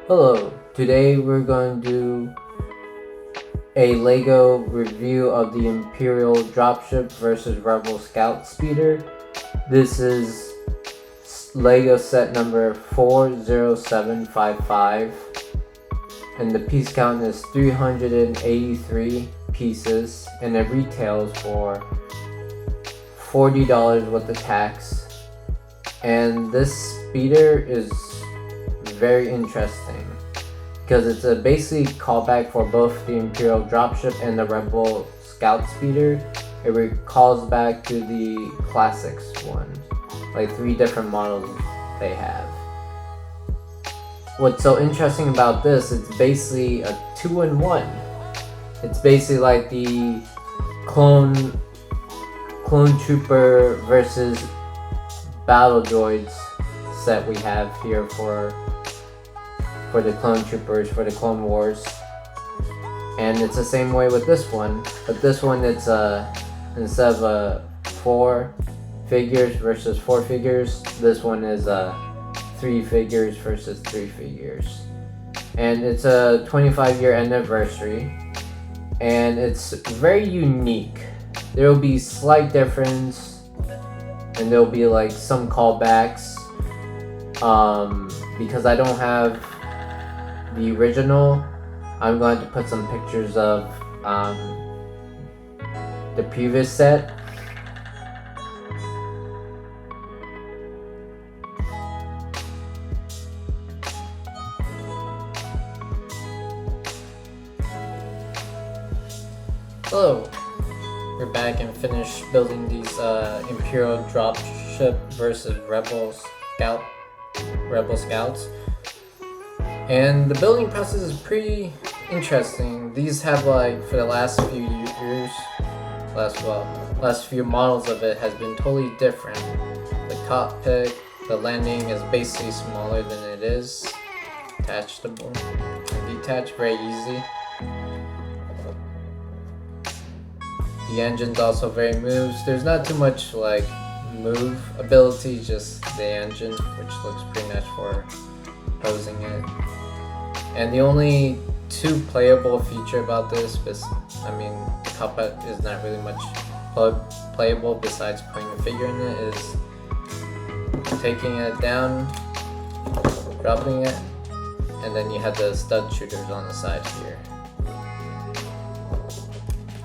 Hello, today we're going to do a LEGO review of the Imperial dropship versus Rebel Scout speeder. This is LEGO set number 40755 and the piece count is 383 pieces and it retails for $40 with the tax. And this speeder is very interesting because it's a basically callback for both the Imperial dropship and the Rebel Scout speeder. It recalls back to the classics one, like 3 different models they have. What's so interesting about this, it's basically a 2-in-1. It's basically like the clone trooper versus battle droids set we have here for the clone troopers, for the Clone Wars. And it's the same way with this one, but this one it's instead of 4 figures versus 4 figures, this one is 3 figures versus 3 figures. And it's a 25-year anniversary, and it's very unique. There will be slight difference, and there'll be like some callbacks. Because I don't have the original, I'm going to put some pictures of the previous set. Hello, we're back and finished building these Imperial dropship versus Rebel Scouts. And the building process is pretty interesting. These have like for the last few years, last few models of it has been totally different. The cockpit, the landing is basically smaller than it is. Detachable, detach very easy. The engine's also very smooth. There's not too much like move ability, just the engine, which looks pretty nice for posing it. And the only 2 playable feature about this is, the cockpit is not really much playable besides putting a figure in it, is taking it down, dropping it, and then you have the stud shooters on the side here.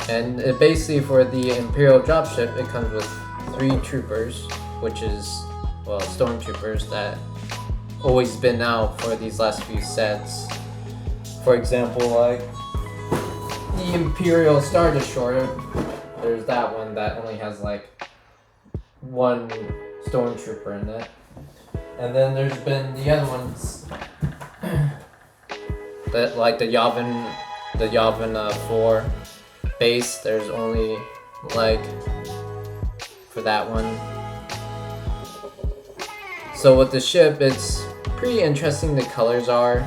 And it basically, for the Imperial dropship, it comes with 3 troopers, which is, well, stormtroopers that always been out for these last few sets. For example, like the Imperial Star Destroyer, there's that one that only has like 1 stormtrooper in it. And then there's been the other ones that like the Yavin 4 base, there's only like for that one. So with the ship, it's pretty interesting. The colors are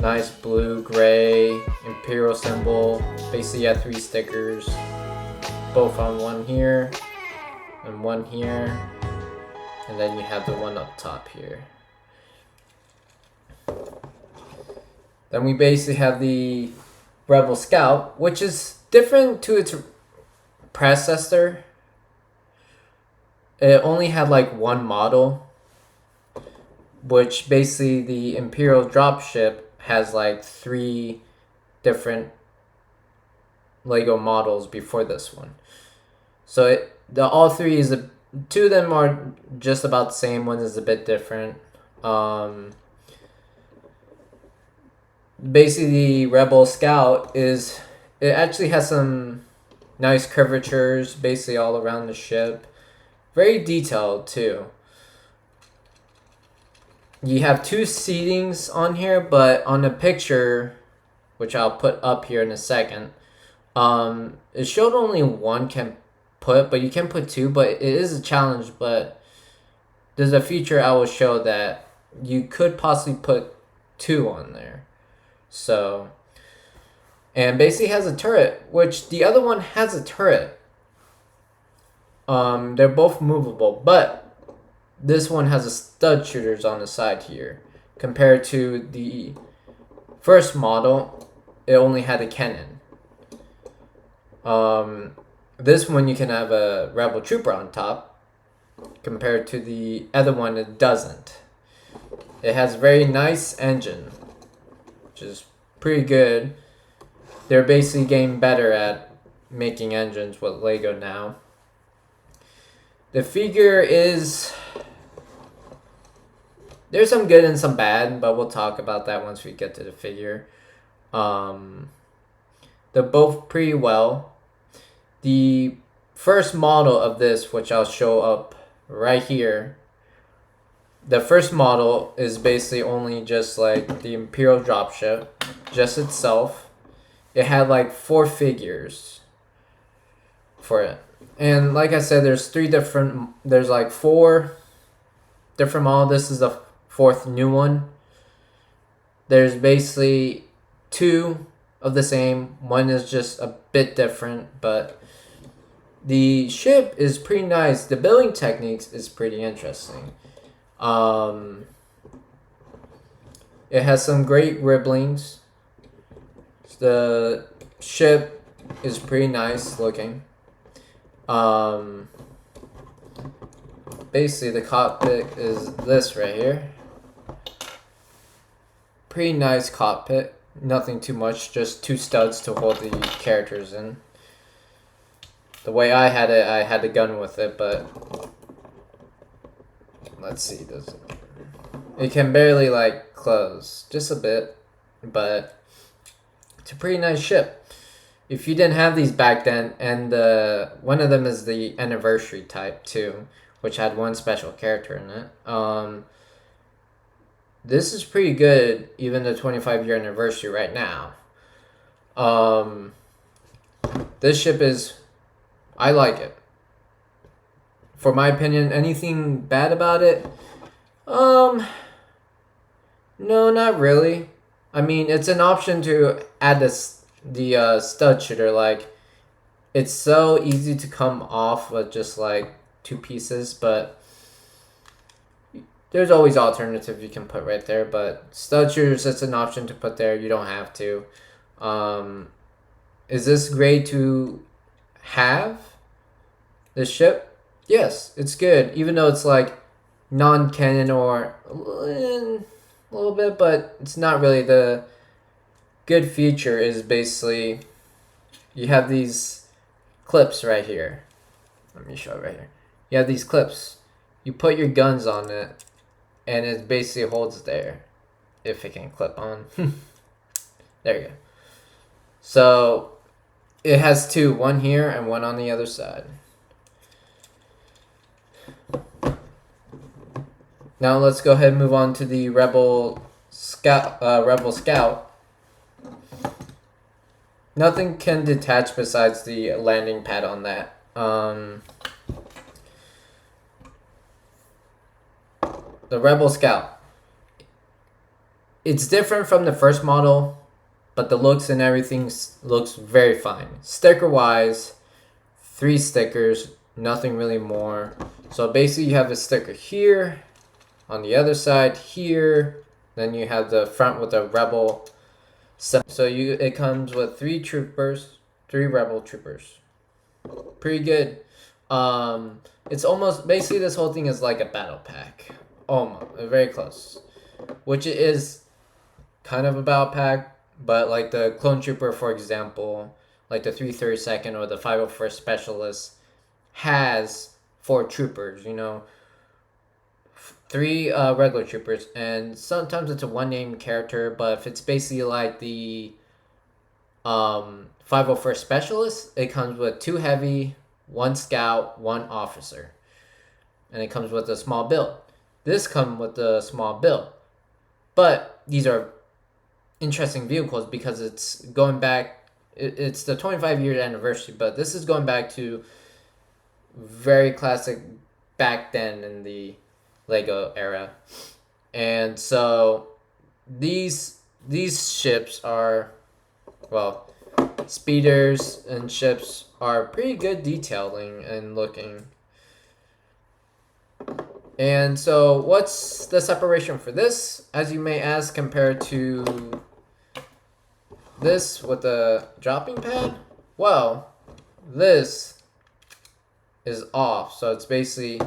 nice blue, gray, Imperial symbol. Basically you have 3 stickers, both on one here and one here, and then you have the one up top here. Then we basically have the Rebel Scout, which is different to its predecessor. It only had like 1 model, which basically the Imperial dropship has like 3 different LEGO models before this one. So all 3 is 2 of them are just about the same. One is a bit different. Basically, the Rebel Scout it actually has some nice curvatures basically all around the ship. Very detailed too. You have 2 seatings on here, but on the picture, which I'll put up here in a second, it showed only 1 can put, but you can put 2, but it is a challenge. But there's a feature I will show that you could possibly put 2 on there. So, and basically has a turret, which the other one has a turret. They're both movable, but this one has a stud shooters on the side here. compared to the first model, it only had a cannon. This one you can have a rebel trooper on top, compared to the other one it doesn't. It has a very nice engine, which is pretty good. They're basically getting better at making engines with Lego now. The figure is... there's some good and some bad, but we'll talk about that once we get to the figure. They're both pretty well. The first model of this, which I'll show up right here, the first model is basically only just like the Imperial dropship, just itself. It had like 4 figures for it. And like I said, there's like 4 different models. This is the 4th new one. There's basically 2 of the same. One is just a bit different, but the ship is pretty nice. The building techniques is pretty interesting. It has some great ribblings. The ship is pretty nice looking. Basically the cockpit is this right here. Pretty nice cockpit. Nothing too much, just 2 studs to hold the characters in. The way I had it, I had a gun with it, but let's see, it can barely like close, just a bit, but it's a pretty nice ship. If you didn't have these back then, and one of them is the anniversary type too, which had 1 special character in it. This is pretty good, even the 25-year anniversary right now. This ship is, I like it. For my opinion, anything bad about it? No, not really. I mean, it's an option to add the stud shooter. Like, it's so easy to come off with just like 2 pieces, but there's always alternative you can put right there. But stud shooters, it's an option to put there. You don't have to. Is this great to have? This ship? Yes, it's good. Even though it's like non-canon or a little bit, but it's not really. The good feature is basically you have these clips right here. Let me show it right here. You have these clips. You put your guns on it, and it basically holds there. If it can clip on. There you go. So it has 2, one here and one on the other side. Now let's go ahead and move on to the Rebel Scout. Nothing can detach besides the landing pad on that. The Rebel Scout. It's different from the first model, but the looks and everything looks very fine. Sticker wise, 3 stickers, nothing really more. So basically you have a sticker here, on the other side here, then you have the front with the Rebel. So it comes with 3 troopers, 3 Rebel troopers. Pretty good. It's almost, basically this whole thing is like a battle pack. Almost, very close. Which it is kind of a battle pack, but like the Clone Trooper, for example, like the 332nd or the 501st Specialist has 4 troopers, you know. 3 regular troopers, and sometimes it's a 1 name character, but if it's basically like the 501st Specialist, it comes with 2 heavy, 1 scout, 1 officer, and it comes with a small build. This comes with a small build, but these are interesting vehicles because it's going back, it's the 25-year anniversary, but this is going back to very classic back then in the Lego era. And so these ships are, well, speeders and ships are pretty good detailing and looking. And so what's the separation for this, as you may ask, compared to this with the dropping pad? Well, this is off, so it's basically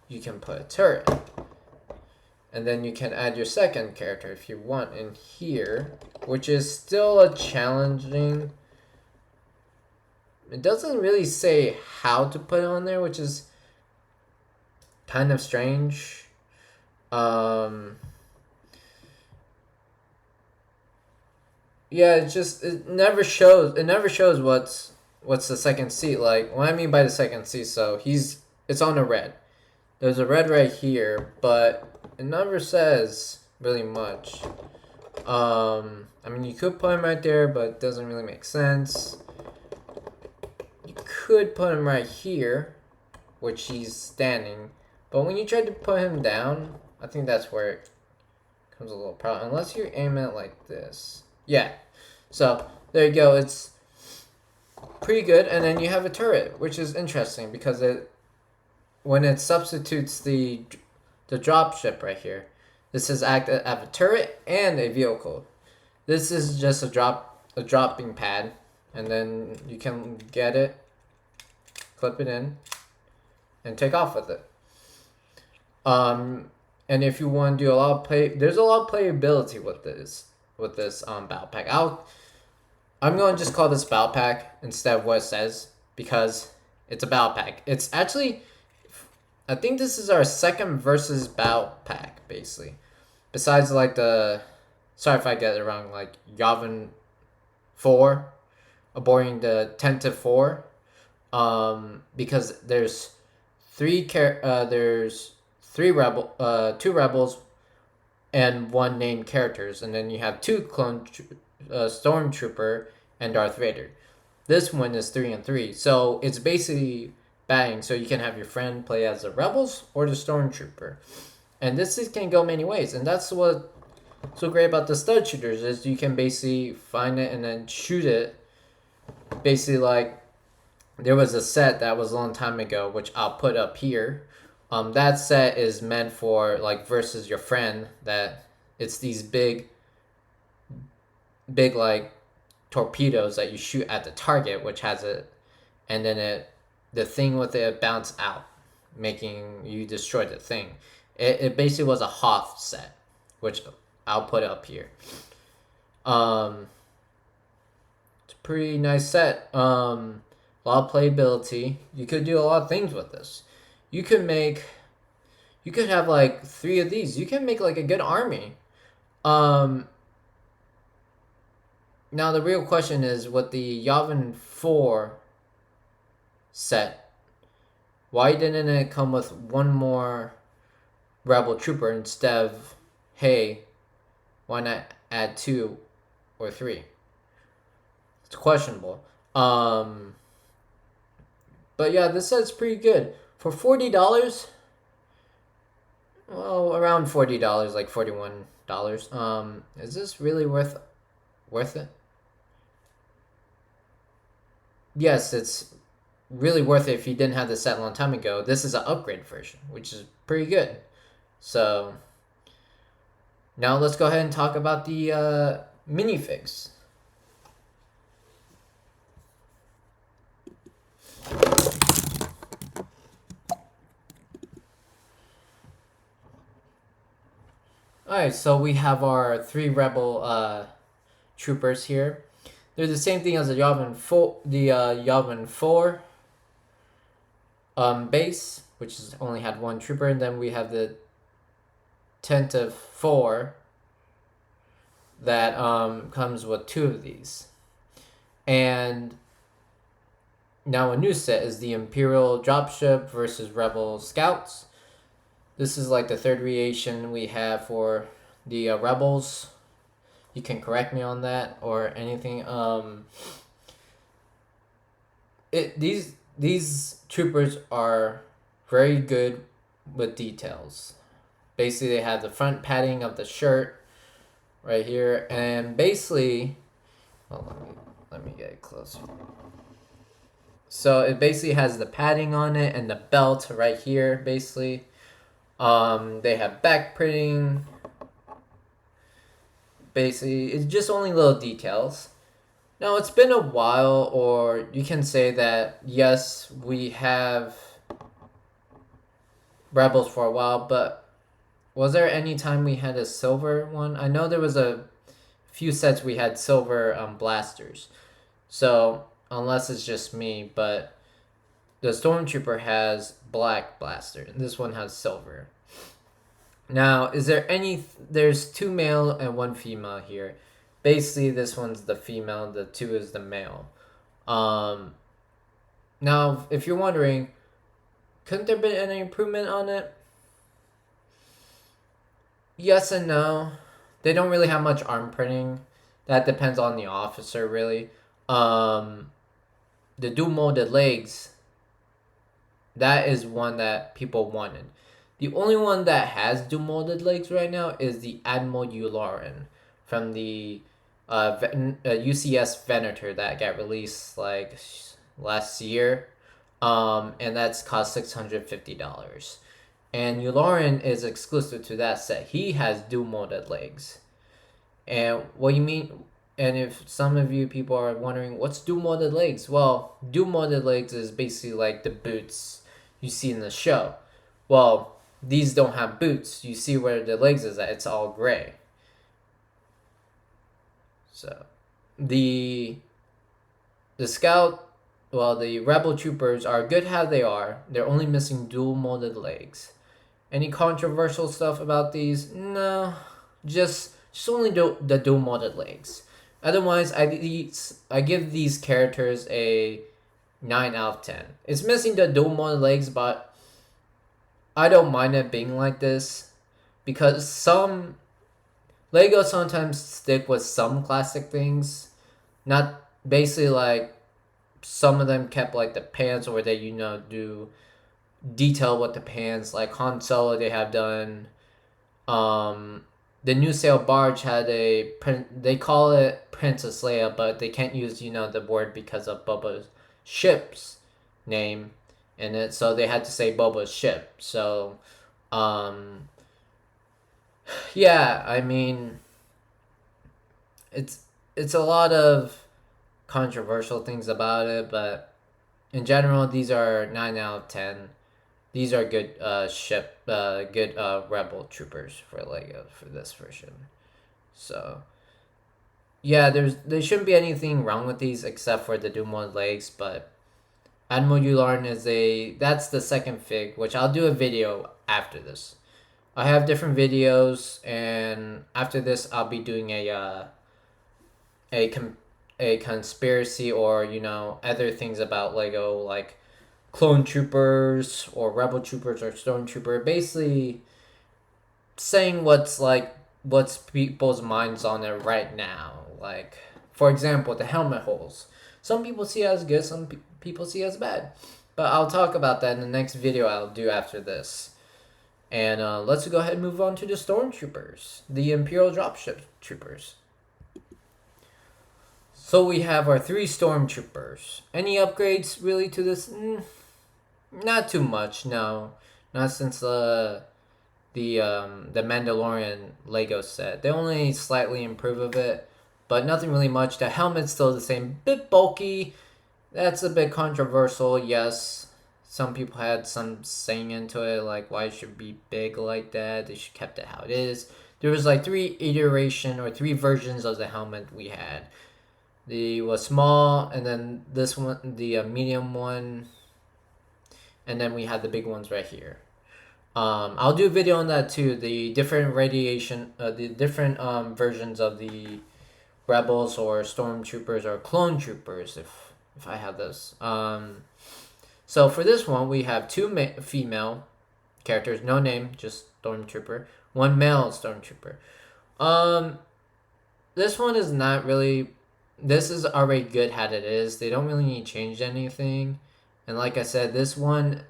you can put a turret. And then you can add your second character if you want in here, which is still a challenging. It doesn't really say how to put it on there, which is kind of strange. Yeah, it never shows what's the second seat like. What I mean by the second seat, so it's on a red. There's a red right here, but it never says really much. I mean, you could put him right there, but it doesn't really make sense. You could put him right here, which he's standing. But when you try to put him down, I think that's where it comes a little problem. Unless you aim it like this. Yeah. So, there you go. It's pretty good. And then you have a turret, which is interesting because when it substitutes the dropship right here, this is act as a turret and a vehicle. This is just a dropping pad, and then you can get it, clip it in, and take off with it. And if you want to do a lot of play, there's a lot of playability with this battle pack. I'm going to just call this battle pack instead of what it says because it's a battle pack. It's actually, I think this is our second versus battle pack basically. Besides like sorry if I get it wrong, like Yavin 4, aborting the 10-4, because there's two rebels and one named characters, and then you have two clone stormtrooper and Darth Vader. This one is 3 and 3, so it's basically batting. So you can have your friend play as the rebels or the stormtrooper, and can go many ways. And that's what's so great about the stud shooters is you can basically find it and then shoot it. Basically, like there was a set that was a long time ago, which I'll put up here. That set is meant for like versus your friend. That it's these big like torpedoes that you shoot at the target, which has it, and then the thing with it bounce out, making you destroy the thing. It basically was a Hoth set, which I'll put up here. It's a pretty nice set. A lot of playability. You could do a lot of things with this. You could have like 3 of these. You can make like a good army. Now the real question is with the Yavin 4 set, why didn't it come with one more rebel trooper instead of, hey, why not add 2 or 3? It's questionable. But yeah, this set's pretty good. For $40, well, around $40, like $41. Is this really worth it? Yes, it's really worth it if you didn't have the set a long time ago. This is an upgrade version, which is pretty good. So now let's go ahead and talk about the minifigs. Alright, so we have our 3 rebel troopers here. They're the same thing as the Yavin 4 base, which only had 1 trooper, and then we have the 10-4 that comes with 2 of these. And now a new set is the Imperial dropship versus Rebel scouts. This is like the 3rd variation we have for the rebels. You can correct me on that or anything. These troopers are very good with details. Basically, they have the front padding of the shirt right here, and basically, let me get it closer. So it basically has the padding on it and the belt right here, basically. They have back printing. Basically, it's just only little details. Now, it's been a while, or you can say that, yes, we have Rebels for a while, but was there any time we had a silver one? I know there was a few sets we had silver blasters. So, unless it's just me, but the Stormtrooper has black blaster, and this one has silver. Now, is there any... There's 2 male and 1 female here. Basically, this one's the female, the 2 is the male. Now, if you're wondering, couldn't there be any improvement on it? Yes and no. They don't really have much arm printing. That depends on the officer, really. The dual molded legs, that is one that people wanted. The only one that has dual molded legs right now is the Admiral Yularen from the UCS Venator that got released like last year. And that's cost $650. And Yularen is exclusive to that set. He has dual molded legs. And what you mean? And if some of you people are wondering, what's dual molded legs? Well, dual molded legs is basically like the boots you see in the show. Well, these don't have boots. You see where the legs is at. It's all gray. So, the scout, well, the rebel troopers are good how they are. They're only missing dual molded legs. Any controversial stuff about these? No, just only the dual molded legs. Otherwise, I give these characters a 9 out of 10. It's missing the dual molded legs, but I don't mind it being like this because some Lego sometimes stick with some classic things. Not basically like some of them kept like the pants, or they do detail with the pants, like Han Solo they have done. The new sail barge had they call it Princess Leia, but they can't use the word because of Boba's ship's name in it, so they had to say Boba's ship. So yeah, I mean, it's a lot of controversial things about it, but in general these are 9 out of 10. These are good good rebel troopers for Lego for this version. So yeah, there shouldn't be anything wrong with these except for the dual legs, but Admiral Yularen that's the second fig, which I'll do a video after this. I have different videos, and after this I'll be doing a conspiracy, or other things about Lego, like clone troopers or rebel troopers or stormtrooper, basically saying what's people's minds on it right now. Like, for example, the helmet holes, some people see as good, some people see as bad, but I'll talk about that in the next video I'll do after this. And let's go ahead and move on to the stormtroopers, the Imperial dropship troopers. So we have our 3 stormtroopers. Any upgrades really to this? Not too much, no. Not since the Mandalorian Lego set. They only slightly improve of it, but nothing really much. The helmet's still the same. Bit bulky. That's a bit controversial, yes. Some people had some saying into it, like why it should be big like that. They should kept it how it is. There was like 3 iteration or 3 versions of the helmet we had. The was small, and then this one, the medium one, and then we had the big ones right here. I'll do a video on that too. The different radiation, the different versions of the rebels or stormtroopers or clone troopers, if I have this. So for this one, we have 2 female characters, no name, just stormtrooper. 1 male stormtrooper. This one is not really. This is already good how it is. They don't really need to change anything. And like I said, this one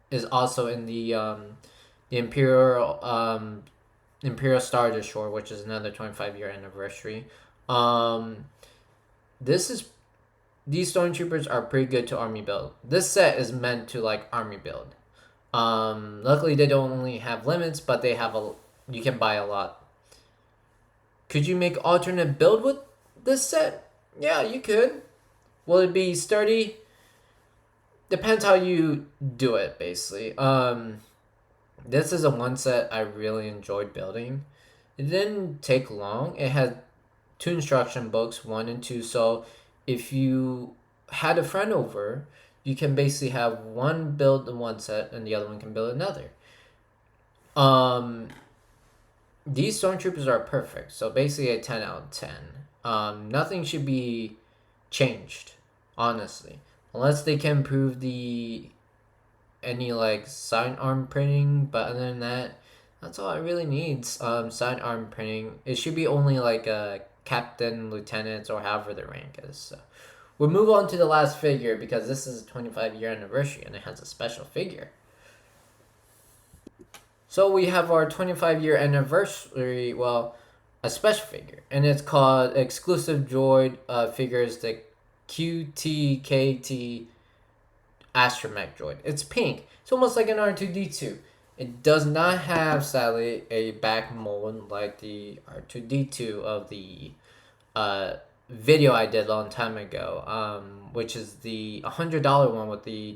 is also in the Imperial Star Destroyer, which is another 25-year anniversary. These stormtroopers are pretty good to army build. This set is meant to like army build. Luckily they don't only have limits, but they have you can buy a lot. Could you make alternate build with this set? Yeah, you could. Will it be sturdy? Depends how you do it, basically. This is a one set I really enjoyed building. It didn't take long. It had 2 instruction books, 1 and 2. So if you had a friend over, you can basically have one build in one set and the other one can build another. These stormtroopers are perfect. So basically a 10 out of 10. Nothing should be changed, honestly, unless they can improve any like sidearm printing. But other than that, that's all it really needs. Sidearm printing. It should be only like a captain, lieutenant, or however the rank is. So we'll move on to the last figure because this is a 25-year anniversary and it has a special figure. So we have our 25-year anniversary, well, a special figure, and it's called Exclusive Droid Figures, the QTKT Astromech Droid. It's pink. It's almost like an R2-D2. It does not have, sadly, a back mold like the R2-D2 of the video I did a long time ago, which is the $100 one with the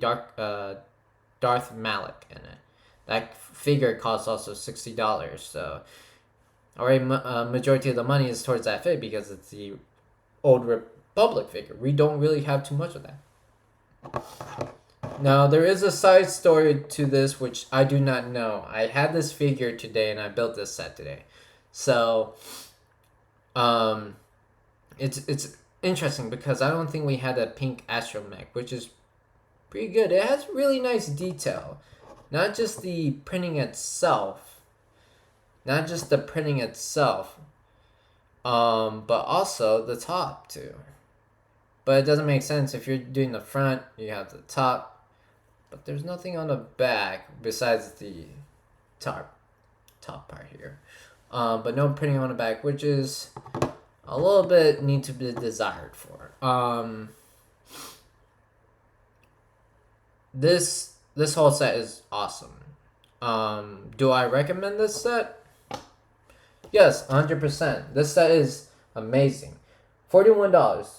Darth Malik in it. That figure costs also $60, so already majority of the money is towards that figure because it's the Old Republic figure. We don't really have too much of that. Now, there is a side story to this which I do not know. I had this figure today and I built this set today. So, it's interesting because I don't think we had a pink astromech, which is pretty good. It has really nice detail. Not just the printing itself. Not just the printing itself. But also the top too. But it doesn't make sense if you're doing the front, you have the top. But there's nothing on the back besides the top part here. But no printing on the back, which is a little bit need to be desired for. This whole set is awesome. Do I recommend this set? Yes, 100%. This set is amazing. $41.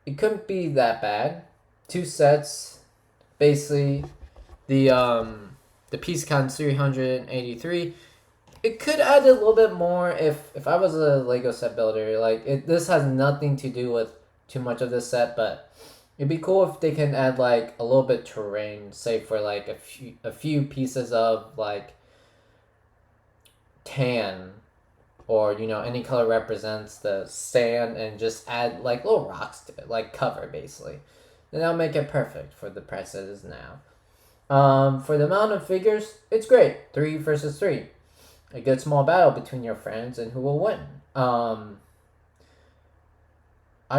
It couldn't be that bad. 2 sets. Basically, the piece count's 383. It could add a little bit more if I was a Lego set builder. Like this has nothing to do with too much of this set, but it'd be cool if they can add like a little bit terrain, say for like a few pieces of like tan, or any color represents the sand, and just add like little rocks to it, like cover basically. Then that'll make it perfect for the price it is now. For the amount of figures, it's great. 3 versus 3. A good small battle between your friends and who will win. I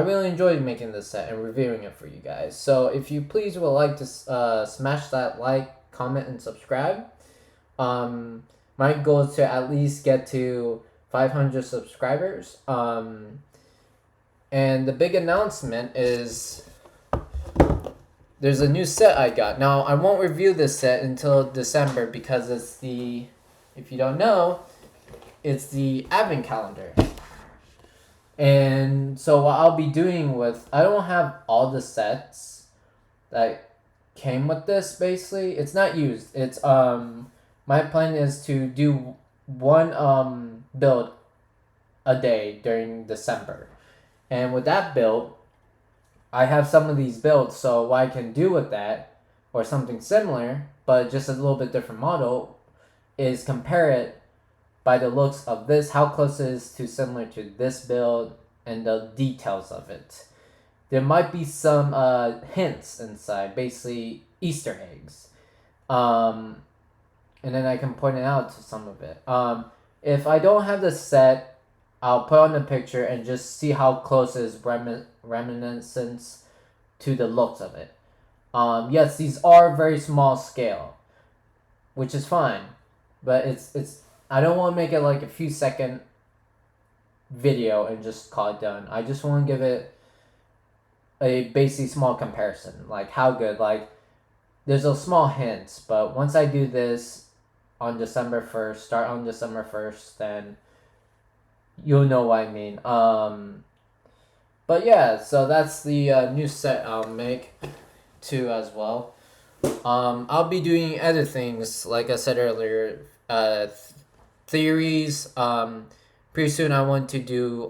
really enjoyed making this set and reviewing it for you guys. So if you please would like to smash that like, comment, and subscribe. My goal is to at least get to 500 subscribers. And the big announcement is there's a new set I got. Now, I won't review this set until December because it's if you don't know, it's the advent calendar. And so what I'll be doing I don't have all the sets that came with this, basically. It's not used. It's, my plan is to do one, build a day during December. And with that build, I have some of these builds, so what I can do with that, or something similar, but just a little bit different model, is compare it by the looks of this, how close it is to similar to this build, and the details of it. There might be some hints inside, basically Easter eggs. And then I can point it out to some of it. If I don't have the set, I'll put on the picture and just see how close it is reminiscence to the looks of it. Yes, these are very small scale, which is fine, but it's I don't want to make it like a few second video and just call it done. I just want to give it a basically small comparison, like how good, like there's a small hint, but once I do this on December 1st, start on December 1st, then you'll know what I mean. But yeah, so that's the new set I'll make too as well. I'll be doing other things, like I said earlier, theories. Pretty soon I want to do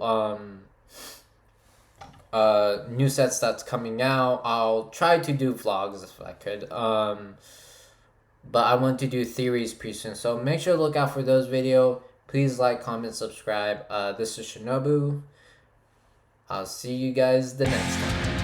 new sets that's coming out. I'll try to do vlogs if I could. But I want to do theories pretty soon, so make sure to look out for those videos. Please like, comment, subscribe. This is Shinobu. I'll see you guys the next time.